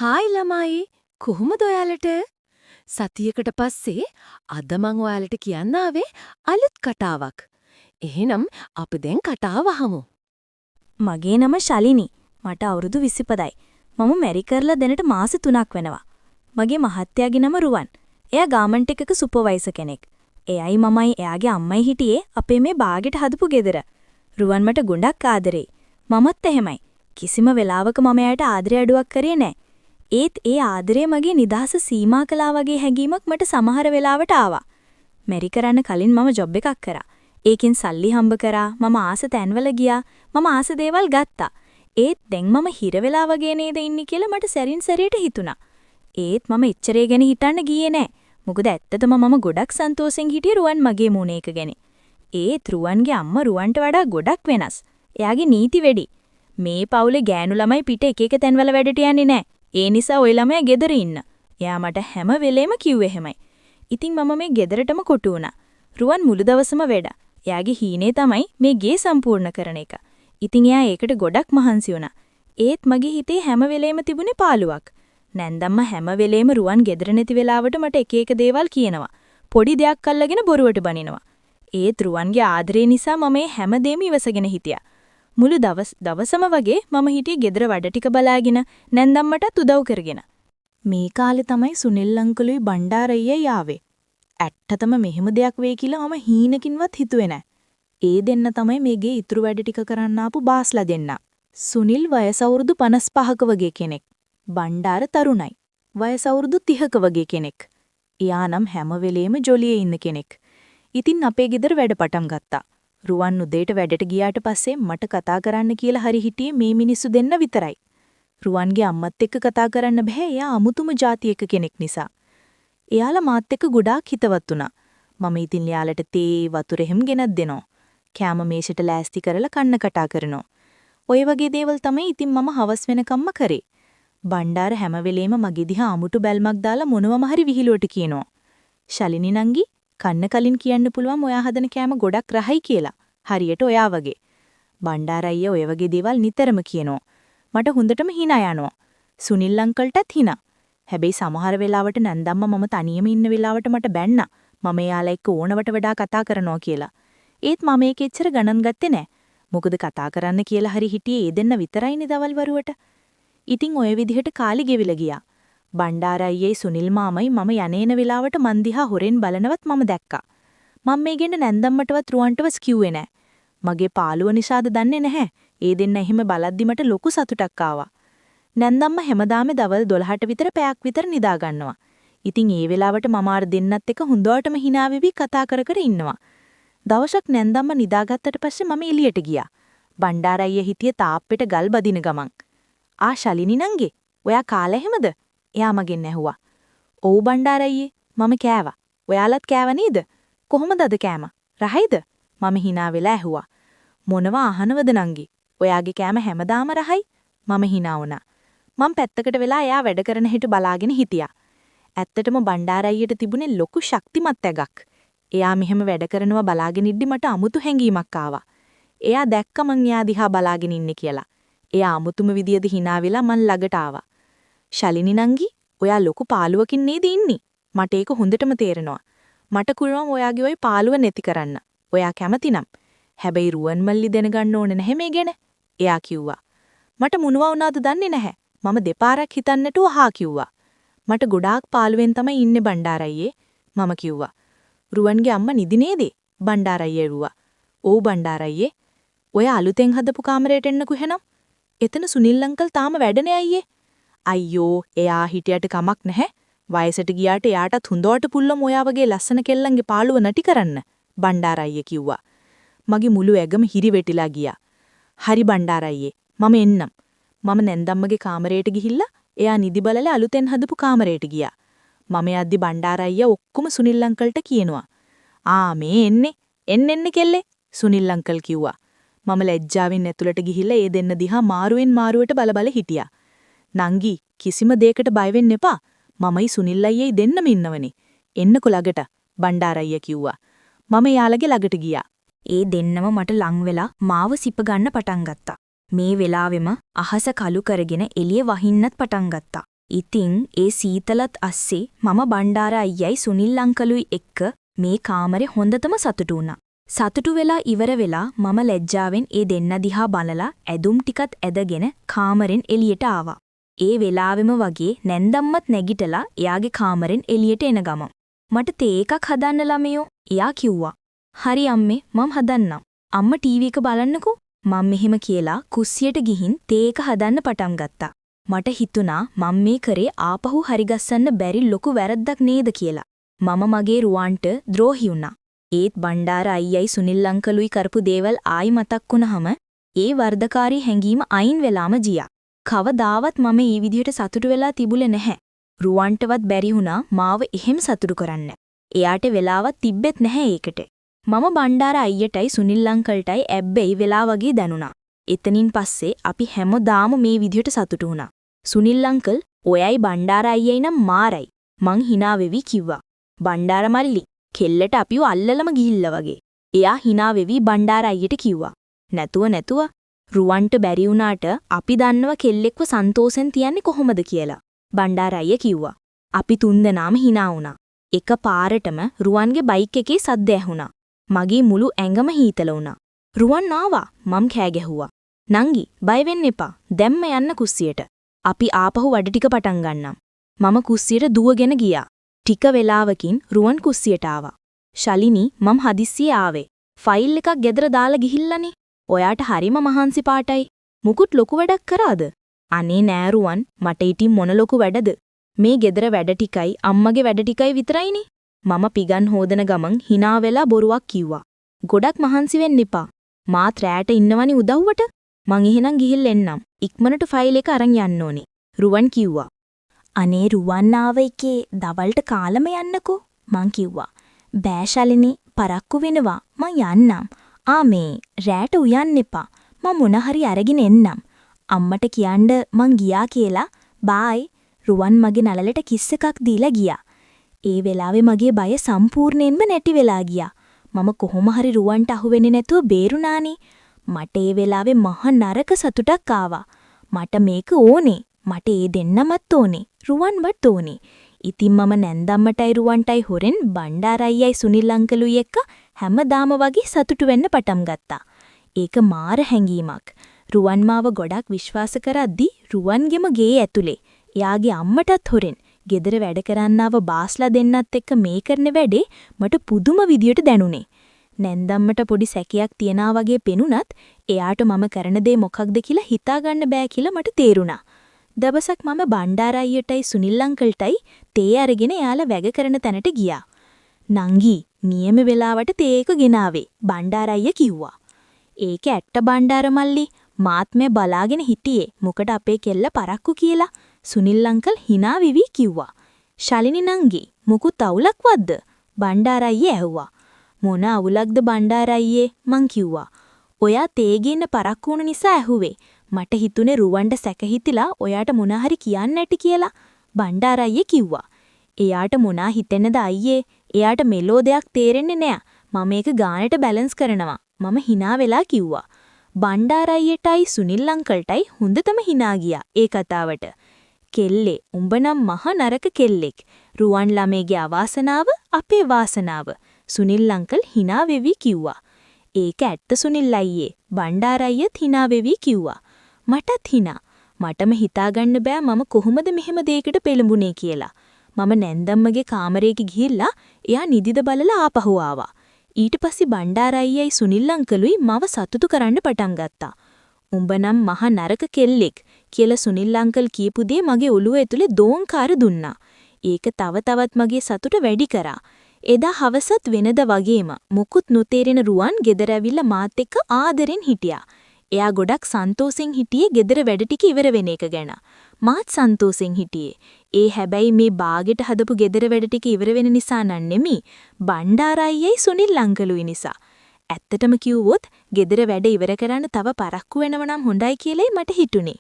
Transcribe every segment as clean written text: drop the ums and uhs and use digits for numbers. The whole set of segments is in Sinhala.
හායි ළමයි කොහොමද ඔයාලට? සතියකට පස්සේ අද මං ඔයාලට කියන්න ආවේ අලුත් කතාවක්. එහෙනම් අපි දැන් කතාව අහමු. මගේ නම ශලිනි. මට අවුරුදු 25යි. මම මැරි කරලා දැනට මාස 3ක් වෙනවා. මගේ මහත්තයාගේ නම රුවන්. එයා ගාමන්ට් එකක සුපර්වයිසර් කෙනෙක්. එයයි මමයි එයාගේ අම්මයි හිටියේ අපේ මේ බාගෙට හදපු ගෙදර. රුවන් මට ගොඩක් ආදරෙයි. මමත් එහෙමයි. කිසිම වෙලාවක මම එයාට ආදරය අඩුවක් කරේ නැහැ. ඒත් ඒ ආදරය මගේ නිදහස සීමා කළා වගේ හැඟීමක් මට සමහර වෙලාවට ආවා. මැරි කරන්න කලින් මම ජොබ් එකක් කරා. ඒකෙන් සල්ලි හම්බ කරා, මම ආස තැන්වල ගියා, මම ආස දේවල් ගත්තා. ඒත් දැන් මම හිර වෙලා වගේ නේද ඉන්නේ කියලා මට සැරින් සැරේට හිතුණා. ඒත් මම එච්චරේ ගැන හිතන්න ගියේ නෑ. මොකද ඇත්තටම මම ගොඩක් සන්තෝෂෙන් හිටියේ රුවන් මගේ මූණ එක ගැන. ඒත් රුවන්ගේ අම්මා රුවන්ට වඩා ගොඩක් වෙනස්. එයාගේ නීති වැඩි. මේ පවුලේ ගෑනු ළමයි පිට එක එක තැන්වල වැඩට යන්නේ නෑ. ඒ නිසා ওই ළමයා ගෙදර ඉන්න. එයා මට හැම වෙලේම කිව්වේ එහෙමයි. ඉතින් මම මේ ගෙදරටම කොටු වුණා. රුවන් මුළු දවසම වැඩ. එයාගේ හීනේ තමයි මේ ගේ සම්පූර්ණ කරන එක. ඉතින් එයා ඒකට ගොඩක් මහන්සි වුණා. ඒත් මගේ හිතේ හැම වෙලේම තිබුණේ පාළුවක්. නැන්දම්ම හැම වෙලේම රුවන් ගෙදර නැති වෙලාවට මට එක එක දේවල් කියනවා. පොඩි දෙයක් අල්ලගෙන බොරුවට බනිනවා. ඒත් රුවන්ගේ ආදරේ නිසා මම මේ හැමදේම ඉවසගෙන හිටියා. මුළු දවසම වගේ මම හිටියේ ගෙදර වැඩ ටික බලාගෙන නැන්දම්මටත් උදව් කරගෙන. මේ කාලේ තමයි සුනිල් අංකලුයි බණ්ඩාරయ్యයි ආවේ. ඇත්තටම මෙහෙම දෙයක් වෙයි කියලා මම හීනකින්වත් හිතුවේ නැහැ. ඒ දෙන්න තමයි මේගේ ඉතුරු වැඩ ටික කරන්න ආපු බාස්ලා දෙන්න. සුනිල් වයස අවුරුදු 55ක වගේ කෙනෙක්. බණ්ඩාර තරුණයි. වයස අවුරුදු 30ක වගේ කෙනෙක්. එයා නම් හැම වෙලේම ජොලියේ ඉන්න කෙනෙක්. ඉතින් අපේ ගෙදර වැඩ පටන් ගත්තා. රුවන් උදේට වැඩට ගියාට පස්සේ මට කතා කරන්න කියලා හරි හිටියේ මේ මිනිස්සු දෙන්න විතරයි. රුවන්ගේ අම්මත් එක්ක කතා කරන්න බෑ, එයා අමුතුම જાතියක කෙනෙක් නිසා. එයාලා මාත් එක්ක ගොඩාක් හිතවත් වුණා. මම ඉතින් එයාලට තේ වතුර එහෙම ගෙනත් දෙනවා. කෑම මේෂෙට ලෑස්ති කරලා කන්න කටා කරනවා. ඔය වගේ දේවල් තමයි ඉතින් මම හවස් වෙනකම්ම කරේ. බණ්ඩාර හැම වෙලේම මගේ දිහා අමුතු බැල්මක් දාලා මොනවම හරි විහිළුවට කියනවා. ශලිනි නංගි කන්න කලින් කියන්න පුළුවන් ඔයා හදන කෑම ගොඩක් රහයි කියලා. හරියට ඔයා වගේ. බණ්ඩාර අයියා ඔය වගේ දේවල් නිතරම කියනවා. මට හොඳටම hina යනවා. සුනිල් අංකල්ටත් hina. හැබැයි සමහර වෙලාවට නන්දම්ම මම තනියම ඉන්න වෙලාවට මට බැන්නා. මම එයාලා එක්ක ඕනවට වඩා කතා කරනවා කියලා. ඒත් මම ඒක එච්චර ගණන් ගත්තේ නැහැ. මොකද කතා කරන්න කියලා හරි හිටියේ ඒ දෙන්න විතරයිනේ දවල් වරුවට. ඉතින් ඔය විදිහට කාලි ගෙවිලා ගියා. බණ්ඩාර අයියේ සුනිල් මාමයි මම යන්නේන වෙලාවට මන් දිහා හොරෙන් බලනවත් මම දැක්කා. මම මේ ගෙන්න නැන්දම්මටවත් රුවන්ටවත් කිව්වේ නැහැ. මගේ පාළුව නිසාද දන්නේ නැහැ. ඒ දෙන්න එහෙම බලද්දි මට ලොකු සතුටක් ආවා. නැන්දම්ම හැමදාම දවල් 12ට විතර පැයක් විතර නිදා ගන්නවා. ඉතින් ඒ වෙලාවට මම අර දෙන්නත් එක්ක හොඳටම hina වෙවි කතා කර කර ඉන්නවා. දවසක් නැන්දම්ම නිදාගත්තට පස්සේ මම එළියට ගියා. බණ්ඩාර අයියා හිටියේ තාප්පෙට ගල් බදින ගමන්. "ආ ශලිනි නංගි, ඔයා කාලා එහෙමද?" එයා මගෙන් ඇහුවා. "ඔව් බණ්ඩාර අයියේ, මම කෑවා. ඔයාලත් කෑව නේද? කොහොමද අද කෑම? රහයිද?" මම hina වෙලා ඇහුවා. "මොනවා අහනවද නංගි? ඔයාගේ කෑම හැමදාම රහයි?" මම hina වුණා. මම පැත්තකට වෙලා එයා වැඩ කරන හැටි බලාගෙන හිටියා. ඇත්තටම බණ්ඩාර අයියට තිබුණේ ලොකු ශක්තිමත් ඇගක්. එයා මෙහෙම වැඩ කරනවා බලාගෙන ඉද්දි මට අමුතු හැඟීමක් ආවා. එයා දැක්ක මං එයා දිහා බලාගෙන ඉන්නේ කියලා. එයා අමුතුම විදියට hina වෙලා මන් ළඟට ආවා. "ශලිනි නංගි, ඔයා ලොකු පාළුවකින් නේද ඉන්නේ? මට ඒක හොඳටම තේරෙනවා. මට කුරුවම් ඔයාගේ ওই පාළුව නැති කරන්න. ඔයා කැමති නම්. හැබැයි රුවන් මල්ලි දැනගන්න ඕනේ නැහැ මේ ගැන." එයා කිව්වා. මට මොනවා වුණාද දන්නේ නැහැ. මම දෙපාරක් හිතන්නට වහා කිව්වා. "මට ගොඩාක් පාළුවෙන් තමයි ඉන්නේ බණ්ඩාර අයියේ." මම කිව්වා. "රුවන්ගේ අම්මා නිදි නේද?" බණ්ඩාර අයියා ඇහුවා. "ඔව් බණ්ඩාර අයියේ." "ඔය අලුතෙන් හදපු කාමරයට එන්නකෝ එහෙනම්. එතන සුනිල් අංකල් තාම වැඩනේ අයියේ." "අයියෝ, එයා හිටියට කමක් නැහැ. වයසට ගියාට එයාටත් හොඳට පුල්ලම ඔයා වගේ ලස්සන කෙල්ලන්ගේ පාළුව නැටි කරන්න." බණ්ඩාර අයියා කිව්වා. මගේ මුළු ඇගම හිරිවැටිලා ගියා. "හරි බණ්ඩාර අයියේ, මම එන්නම්." මම නැන්දම්මගේ කාමරයට ගිහිල්ලා එයා නිදි බලලා අලුතෙන් හදපු කාමරයට ගියා. මම යද්දි බණ්ඩාර අයියා ඔක්කොම සුනිල් අංකල්ට කියනවා. "ආ මේ එන්නේ. එන්න කෙල්ලේ." සුනිල් අංකල් කිව්වා. මම ලැජ්ජාවෙන් ඇතුළට ගිහිල්ලා ඒ දෙන්න දිහා මාරුවෙන් මාරුවට බල හිටියා. "නංගි, කිසිම දෙයකට බය වෙන්න එපා. මමයි සුනිල් අයියයි දෙන්නම ඉන්නවනේ. එන්නකො ළඟට." බණ්ඩාර අයියා කිව්වා. මම යාළගේ ළඟට ගියා. ඒ දෙන්නම මට ලං වෙලා මාව සිප ගන්න පටන් ගත්තා. මේ වෙලාවෙම අහස කළු කරගෙන එළිය වහින්නත් පටන් ගත්තා. ඉතින් ඒ සීතලත් අස්සේ මම බණ්ඩාර අයියයි සුනිල් අංකලුයි එක්ක මේ කාමරේ හොඳටම සතුටු වුණා. සතුටු වෙලා ඉවර වෙලා මම ලැජ්ජාවෙන් ඒ දෙන්න දිහා බලලා ඇදුම් ටිකත් ඇදගෙන කාමරෙන් එළියට ආවා. ඒ වෙලාවෙම වගේ නැන්දම්මත් නැගිටලා එයාගේ කාමරෙන් එළියට එන ගමන් මට තේ එකක් හදන්න ළමයෝ එයා කිව්වා. හරි අම්මේ මම හදන්නම්. අම්මා ටීවී එක බලන්නකෝ. මම මෙහෙම කියලා කුස්සියට ගිහින් තේ එක හදන්න පටන් ගත්තා. මට හිතුණා මම මේ කරේ ආපහු හරිගස්සන්න බැරි ලොකු වැරද්දක් නේද කියලා. මම මගේ රුවන්ට ද්‍රෝහි වුණා. ඒත් බණ්ඩාර අයියයි සුනිල් අංකලුයි කරපු දේවල් ආයි මතක් වුණාම ඒ වර්ධකාරී හැඟීම අයින් වෙලාම ගියා. කවදාවත් මම මේ විදිහට සතුටු වෙලා තිබුලේ නැහැ. රුවන්ටවත් බැරි වුණා මාව එහෙම සතුටු කරන්න. එයාට වෙලාවක් තිබ්බෙත් නැහැ ඒකට. මම බණ්ඩාර අයියටයි සුනිල් අංකල්ටයි ඇබ්බැහි වෙලා වගේ දැනුණා. එතනින් පස්සේ අපි හැමදාම මේ විදිහට සතුටු වුණා. සුනිල් අංකල් ඔයයි බණ්ඩාර අයියයි නම් මාරයි. මං hina වෙවි කිව්වා. බණ්ඩාර මල්ලි කෙල්ලට අපිව අල්ලලම ගිහිල්ලා වගේ. එයා hina වෙවි බණ්ඩාර අයියට කිව්වා. නැතුව රුවන්ට බැරි වුණාට අපි දන්නව කෙල්ලෙක්ව සන්තෝෂෙන් තියන්නේ කොහොමද කියලා. බණ්ඩාර අයියා කිව්වා. අපි තුන්දෙනාම hina වුණා. එක පාරටම රුවන්ගේ බයික් එකේ සද්ද ඇහුණා. මගේ මුළු ඇඟම හීතල වුණා. රුවන් ආවා. මම් කෑ ගැහුවා. නංගි බය වෙන්න එපා. දැම්ම යන්න කුස්සියට. අපි ආපහු වැඩ ටික පටන් ගන්නම්. මම කුස්සියට දුවගෙන ගියා. ටික වෙලාවකින් රුවන් කුස්සියට ආවා. ශලිනී මම හදිස්සියේ ආවේ. ෆයිල් එකක් ගෙදර දාලා ගිහිල්ලානේ. ඔයාට හරිම මහන්සි පාටයි. මුකුත් ලොකු වැඩක් කරාද? අනේ නෑ රුවන් මට ඉතින් මොන ලොකු වැඩද? මේ ගෙදර වැඩ ටිකයි අම්මගේ වැඩ ටිකයි විතරයිනේ. මම පිගන් හොදන ගමන් hina වෙලා බොරුවක් කිව්වා. ගොඩක් මහන්සි වෙන්න එපා. මාත් රැට ඉන්නවනි උදව්වට. මං එහෙනම් ගිහින් එන්නම්. ඉක්මනට ෆයිල් එක අරන් යන්න ඕනේ. රුවන් කිව්වා. අනේ රුවන් ආව එකේ දවල්ට කාලම යන්නකෝ. මං කිව්වා. බෑ ශලිනී පරක්කු වෙනවා. මං යන්නම්. මේ රැට උයන්න එපා. මම මොන හරි අරගෙන එන්නම්. අම්මට කියන්න මං ගියා කියලා. බායි. රුවන් මගේ නළලට කිස් එකක් දීලා ගියා. ඒ වෙලාවේ මගේ බය සම්පූර්ණයෙන්ම නැති වෙලා ගියා. මම කොහොම හරි රුවන්ට අහු වෙන්නේ නැතුව බේරුණානේ. මට ඒ වෙලාවේ මහ නරක සතුටක් ආවා. මට මේක ඕනේ. මට ඒ දෙන්නමත් ඕනේ. රුවන්වත් ඕනේ. ඉතින් මම නැන්දම්මටයි රුවන්ටයි හොරෙන් බණ්ඩාර අයියයි සුනිල් අංකලුයි එක්ක හැමදාම වගේ සතුටු වෙන්න පටන් ගත්තා. ඒක මාර හැඟීමක්. රුවන් මාව ගොඩක් විශ්වාස කරද්දි රුවන්ගෙම ගේ ඇතුලේ එයාගේ අම්මටත් හොරෙන් ගෙදර වැඩ කරන්නව බාස්ලා දෙන්නත් එක්ක මේ කරන වැඩේ මට පුදුම විදියට දැනුනේ. නැන්දම්මට පොඩි සැකයක් තියනා වගේ පෙනුනත් එයාට මම කරන දේ මොකක්ද කියලා හිතාගන්න බෑ කියලා මට තේරුණා. දවසක් මම බණ්ඩාර අයියටයි සුනිල් අංකල්ටයි තේ අරගෙන එයාලා වැග කරන තැනට ගියා. නංගි නියම වෙලාවට තේ එක ගෙනාවේ බණ්ඩාර අයියා කිව්වා. ඒක ඇත්ත බණ්ඩාර මල්ලි මාත් මේ බලාගෙන හිටියේ මොකද අපේ කෙල්ල පරක්කු කියලා. සුනිල් අංකල් hina වෙවි කිව්වා. ශලිනී නංගි මුකුත් අවුලක්වත්ද? බණ්ඩාර අයියේ ඇහුවා. මොන අවුලක්ද බණ්ඩාර අයියේ? මං කිව්වා. ඔයා තේගින්න පරක්කු වුණ නිසා ඇහුවේ. මට හිතුනේ රුවන්ට සැක හිතිලා ඔයාට මොනා හරි කියන්න ඇති කියලා. බණ්ඩාර අයියේ කිව්වා. එයාට මොනා හිතෙන්නද අයියේ? එයාට මෙලෝ දෙයක් තේරෙන්නේ නෑ. මම මේක ගානට බැලන්ස් කරනවා. මම hina වෙලා කිව්වා. බණ්ඩාර අයියටයි සුනිල් අංකල්ටයි හොඳටම hina ගියා ඒ කතාවට. කෙල්ලේ උඹ නම් මහ නරක කෙල්ලෙක්. රුවන් ළමේගේ අවාසනාව අපේ වාසනාව. සුනිල් අංකල් hina වෙවි කිව්වා. ඒක ඇත්ත සුනිල් අයියේ. බණ්ඩාර අයියත් hina වෙවි කිව්වා. මටත් hina. මටම හිතාගන්න බෑ මම කොහොමද මෙහෙම දෙයකට පෙළඹුණේ කියලා. මම නැන්දම්මගේ කාමරේට ගිහිල්ලා එයා නිදිද බලලා ආපහු ආවා. ඊට පස්සේ බණ්ඩාර අයියයි සුනිල් අංකලුයි මව සතුටු කරන්න පටන් ගත්තා. උඹ නම් මහ නරක කෙල්ලෙක් කියලා සුනිල් අංකල් කියපු දේ මගේ ඔළුව ඇතුලේ දෝංකාර දුන්නා. ඒක තව තවත් මගේ සතුට වැඩි කරා. එදා හවසත් වෙනද වගේම මුකුත් නොතේරෙන රුවන් ගෙදර ඇවිල්ලා මාත් එක්ක ආදරෙන් හිටියා. එයා ගොඩක් සන්තෝෂෙන් හිටියේ ගෙදර වැඩ ටික ඉවර වෙන එක ගැන. මාත් සන්තෝෂෙන් හිටියේ. ඒ හැබැයි මේ බාගෙට හදපු ගෙදර වැඩ ටික ඉවර වෙන නිසා නන් නෙමෙයි. බණ්ඩාර අයියයි සුනිල් අංකලුයි නිසා. ඇත්තටම කිව්වොත් ගෙදර වැඩ ඉවර කරන්න තව පරක්කු වෙනව නම් හොඳයි කියලායි මට හිතුනේ.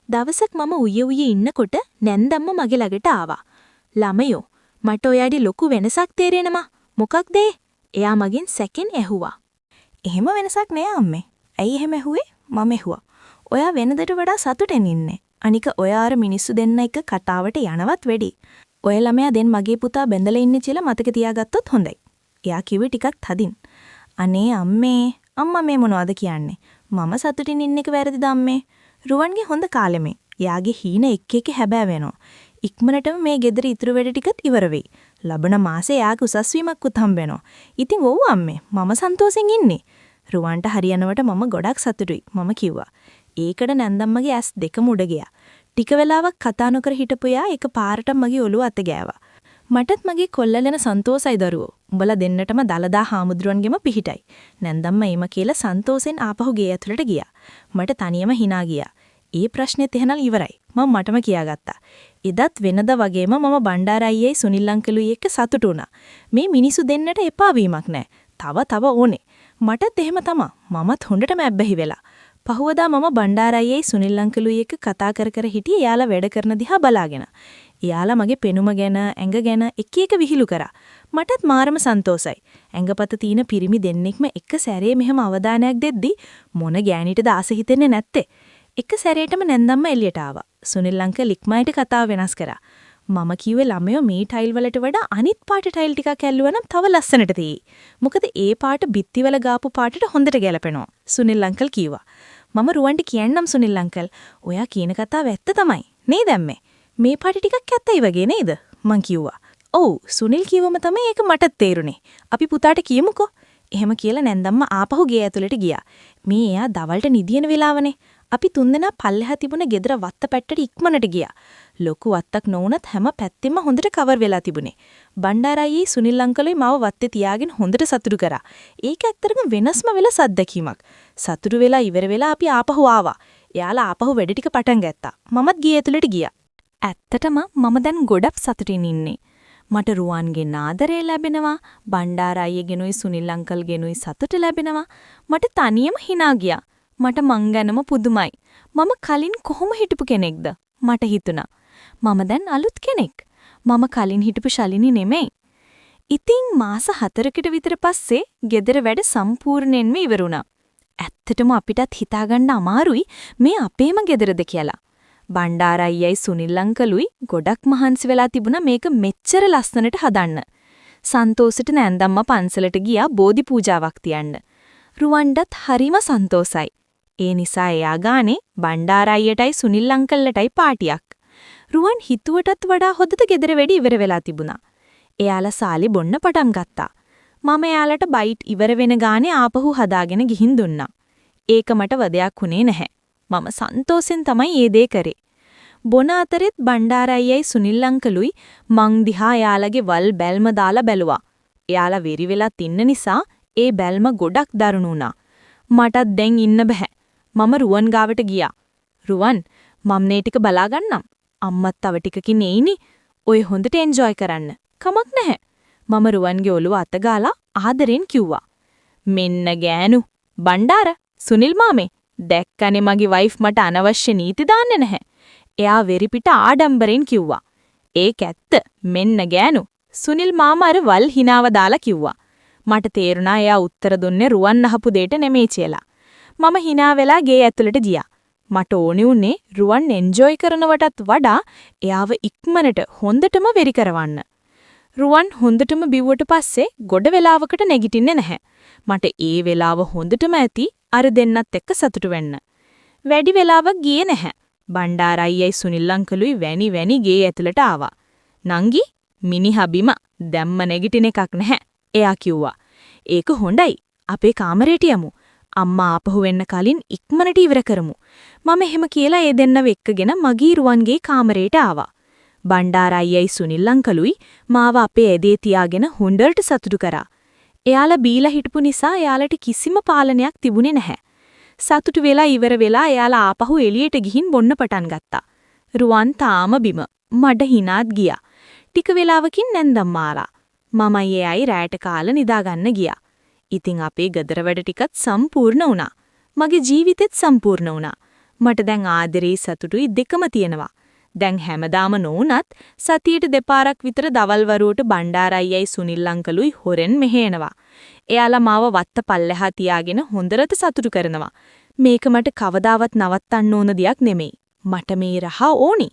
දවසක් මම උයේ ඉන්නකොට නැන්දම්ම මගේ ළඟට ආවා. ළමයෝ මට ඔයාගේ ලොකු වෙනසක් තේරෙනවා. මොකක්ද ඒ? එයා මගෙන් සැකෙන් ඇහුවා. එහෙම වෙනසක් නෑ අම්මේ. ඇයි එහෙම ඇහුවේ? මම ඇහුවා. ඔයා වෙනදට වඩා සතුටෙන් ඉන්නේ. අනික ඔය ආර මිනිස්සු දෙන්න එක කතාවට යනවත් වැඩි. ඔය ළමයා දැන් මගේ පුතා බැඳලා ඉන්නේ කියලා මතක තියාගත්තොත් හොඳයි. එයා කිව්වේ ටිකක් තදින්. අනේ අම්මා මේ මොනවද කියන්නේ? මම සතුටින් ඉන්න එක වැරදිද අම්මේ? රුවන්ගේ හොඳ කාලෙමේ. එයාගේ හීන එක් එක හැබෑ වෙනවා. ඉක්මනටම මේ ගෙදර ඉතුරු වැඩ ටිකත් ඉවර වෙයි. ලබන මාසේ එයාගේ උසස් වීමක්කුත් හම්බ වෙනවා. ඉතින් ඔව් අම්මේ මම සන්තෝෂෙන් ඉන්නේ. රුවන්ට හරියනවට මම ගොඩක් සතුටුයි මම කිව්වා. ඒකට නැන්දම්මගේ ඇස් දෙකම උඩ ගියා. ටික වෙලාවක් කතා නොකර හිටපු යා එක පාරටම මගේ ඔළුව අත ගෑවා. මටත් මගේ කොල්ලලෙන සන්තෝසයි දරුවෝ. උඹලා දෙන්නටම දලදා හාමුදුරුවන්ගෙම පිහිටයි. නැන්දම්ම එම කියලා සන්තෝසෙන් ආපහු ගේ ඇතුළට ගියා. මට තනියම hina ගියා. ඒ ප්‍රශ්නේත් එහෙනම් ඉවරයි. මම මටම කියාගත්තා. එදත් වෙනද වගේම මම බණ්ඩාර අයියයි සුනිල් අංකලුයි එක්ක සතුටු වුණා. මේ මිනිසු දෙන්නට එපා වීමක් නැහැ. තව ඕනේ. මටත් එහෙම තමා. මමත් හොඳටම ඇබ්බැහි වෙලා. පහුවදා මම බණ්ඩාර අයියයි සුනිල් අංකලුයි එක්ක කතා කර හිටියේ එයාලා වැඩ කරන දිහා බලාගෙන. එයාලා මගේ පෙනුම ගැන, ඇඟ ගැන එක එක විහිළු කරා. මටත් මාරම සන්තෝසයි. ඇඟපත තියෙන පිරිමි දෙන්නෙක්ම එක සැරේ මෙහෙම අවධානයක් දෙද්දි මොන ගෑණිටද ආස හිතෙන්නේ නැත්තේ. එක සැරේටම නැන්දම්ම එළියට ආවා. සුනිල් අංකල් ඉක්මනට කතාව වෙනස් කරා. මම කිව්වේ ළමයෝ මේ ටයිල් වලට වඩා අනිත් පාට ටයිල් ටිකක් ඇල්ලුවා නම් තව ලස්සනට තියෙයි. මොකද ඒ පාට බිත්තිවල ගාපු පාටට හොඳට ගැලපෙනවා. සුනිල් අංකල් කිව්වා. මම රුවන්ට කියන්නම් සුනිල් අංකල්. ඔයා කියන කතාව ඇත්ත තමයි. නේද අම්මේ? මේ පාට ටිකක් ඇත්තයි වගේ නේද? මං කිව්වා. ඔව් සුනිල් කිව්වම තමයි ඒක මටත් තේරුනේ. අපි පුතාට කියමුකෝ. එහෙම කියලා නැන්දම්ම ආපහු ගේ ඇතුළට ගියා. මේ එයා දවල්ට නිදියන වෙලාවනේ. අපි තුන්දෙනා පල්ලෙහා තිබුණ ගෙදර වත්ත පැත්තට ඉක්මනට ගියා. ලොකු වත්තක් නොවුනත් හැම පැත්තෙම හොඳට කවර් වෙලා තිබුණේ. බණ්ඩාර අයියේ සුනිල් අංකලයි මාව වත්තේ තියාගෙන හොඳට සතුටු කරා. ඒක ඇත්තටම වෙනස්ම වෙලා සද්දකීමක්. සතුටු වෙලා ඉවර වෙලා අපි ආපහු ආවා. එයාලා ආපහු වැඩ ටික පටන් ගත්තා. මමත් ගියේ ඇතුළට ගියා. ඇත්තටම මම දැන් ගොඩක් සතුටින් ඉන්නේ. මට රුවන්ගෙන් ආදරය ලැබෙනවා. බණ්ඩාර අයියගෙනුයි සුනිල් අංකල්ගෙනුයි සතුට ලැබෙනවා. මට තනියම hina ගියා. මට මං ගැනම පුදුමයි. මම කලින් කොහොම හිටපු කෙනෙක්ද? මට හිතුණා. මම දැන් අලුත් කෙනෙක්. මම කලින් හිටපු ශලිනි නෙමෙයි. ඉතින් මාස 4කට විතර පස්සේ ගෙදර වැඩ සම්පූර්ණයෙන්ම ඉවර වුණා. ඇත්තටම අපිටත් හිතාගන්න අමාරුයි මේ අපේම ගෙදරද කියලා. බණ්ඩාර අයියයි සුනිල් අංකලුයි ගොඩක් මහන්සි වෙලා තිබුණා මේක මෙච්චර ලස්සනට හදන්න. සන්තෝෂෙට නැන්දම්ම පන්සලට ගියා බෝධි පූජාවක් තියන්න. රුවන්ඩත් හරිම සන්තෝසයි. ඒ නිසා එයා ගානේ බණ්ඩාර අයියටයි සුනිල් අංකල්ලටයි පාටියක්. රුවන් හිතුවටත් වඩා හොදට ගෙදර වැඩි ඉවර වෙලා තිබුණා. එයාලා සාලි බොන්න පටන් ගත්තා. මම එයාලට බයිට් ඉවර වෙන ගානේ ආපහු හදාගෙන ගිහින් දුන්නා. ඒක මට වදයක් වුණේ නැහැ. මම සන්තෝෂෙන් තමයි ඒ දේ කරේ. බොන අතරෙත් බණ්ඩාර අයියයි සුනිල් අංකලුයි මං දිහා එයාලගේ වල් බැල්ම දාලා බැලුවා. එයාලා වෙරි වෙලා තින්න නිසා ඒ බැල්ම ගොඩක් දරුණු වුණා. මටත් දැන් ඉන්න බෑ. මම රුවන් ගාවට ගියා. රුවන් මම මේ ටික බලා ගන්නම්. අම්මත් තව ටිකකින් එයිනේ. ඔය හොඳට එන්ජොයි කරන්න. කමක් නැහැ. මම රුවන්ගේ ඔළුව අත ගාලා ආදරෙන් කිව්වා. මෙන්න ගෑනු. බණ්ඩාර සුනිල් මාමේ දැක්කනේ මගේ වයිෆ් මට අනවශ්‍ය නීති දාන්නේ නැහැ. එයා වෙරි පිට ආඩම්බරෙන් කිව්වා. ඒක ඇත්ත. මෙන්න ගෑනු. සුනිල් මාමා අර වල් හිනාව දාලා කිව්වා. මට තේරුණා එයා උත්තර දුන්නේ රුවන් අහපු දෙයට නෙමෙයි කියලා. මම hina වෙලා ගේ ඇතුළට ගියා. මට ඕනි උනේ රුවන් එන්ජොයි කරනවටත් වඩා එයාව ඉක්මනට හොඳටම වෙරි කරවන්න. රුවන් හොඳටම බිව්වට පස්සේ ගොඩ වෙලාවකට නැගිටින්නේ නැහැ. මට ඒ වෙලාව හොඳටම ඇති අර දෙන්නත් එක්ක සතුටු වෙන්න. වැඩි වෙලාවක් ගියේ නැහැ. බණ්ඩාර අයියයි සුනිල් අංකලුයි වැනි ගේ ඇතුළට ආවා. නංගි මිනිහා බිම දැම්ම නැගිටින එකක් නැහැ. එයා කිව්වා. ඒක හොඳයි. අපේ කාමරේට යමු. අම්මා ආපහු වෙන්න කලින් ඉක්මනට ඉවර කරමු. මම එහෙම කියලා ඒ දෙන්නව එක්කගෙන මගී රුවන්ගේ කාමරේට ආවා. බණ්ඩාර අයියයි සුනිල් අංකලුයි මාව අපේ ඇදේ තියාගෙන හොඳට සතුටු කරා. එයාලා බීලා හිටපු නිසා එයාලට කිසිම පාලනයක් තිබුණේ නැහැ. සතුටු වෙලා ඉවර වෙලා එයාලා ආපහු එළියට ගිහින් බොන්න පටන් ගත්තා. රුවන් තාම බිම. මඩ හිනාත් ගියා. ටික වෙලාවකින් නැන්දම්ම ආලා. මමයි එයයි රැයට කාලා නිදාගන්න ගියා. ඉතින් අපේ ගෙදර වැඩ ටිකත් සම්පූර්ණ වුණා. මගේ ජීවිතෙත් සම්පූර්ණ වුණා. මට දැන් ආදරේ සතුටුයි දෙකම තියෙනවා. දැන් හැමදාම නොඋනත් සතියට දෙපාරක් විතර දවල් වරුවට බණ්ඩාර අයියයි සුනිල් අංකලුයි හොරෙන් මෙහෙ එනවා. එයාලා මාව වත්ත පල්ලෙහා තියාගෙන හොඳට සතුටු කරනවා. මේක මට කවදාවත් නවත්තන්න ඕන දෙයක් නෙමෙයි. මට මේ රහ ඕනි.